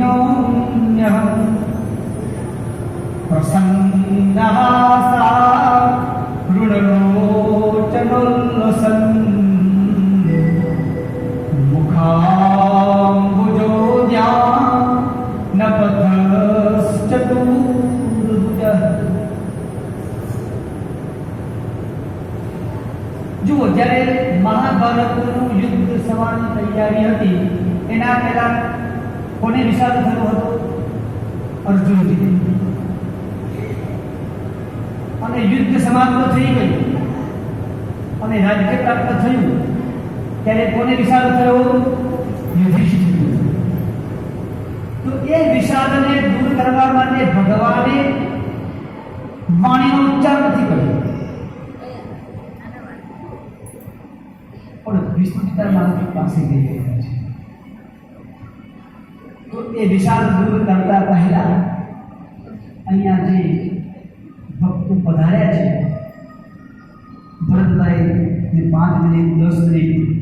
અન્યોન્યઃ પ્રસન્નહાસા ऋणलोचनोल्लसन् मुखाम्बुजोद्यां नपथश्चतुर्भुजः। જુઓ, જ્યારે મહાભારતનું યુદ્ધ થવાની તૈયારી હતી એના પહેલા કોને વિષાદ થયો હતો? અર્જુનજી. અને યુદ્ધ સમાપ્ત થઈ ગયું અને રાજ્ય પ્રાપ્ત થયું ત્યારે કોને વિષાદ થયો? યુધિષ્ઠિર. તો એ વિષાદને દૂર કરવા માટે ભગવાને વાણીનો ઉચ્ચાર નથી કર્યો, પણ વિષ્ણુ પિતા માનવ પાસે ગઈ રહ્યા છે. તો એ વિષાદ દૂર કરતા પહેલા અહીંયા જે ભક્તો પધાર્યા છે, ભરતભાઈ 5 મિનિટ 10 મિનિટ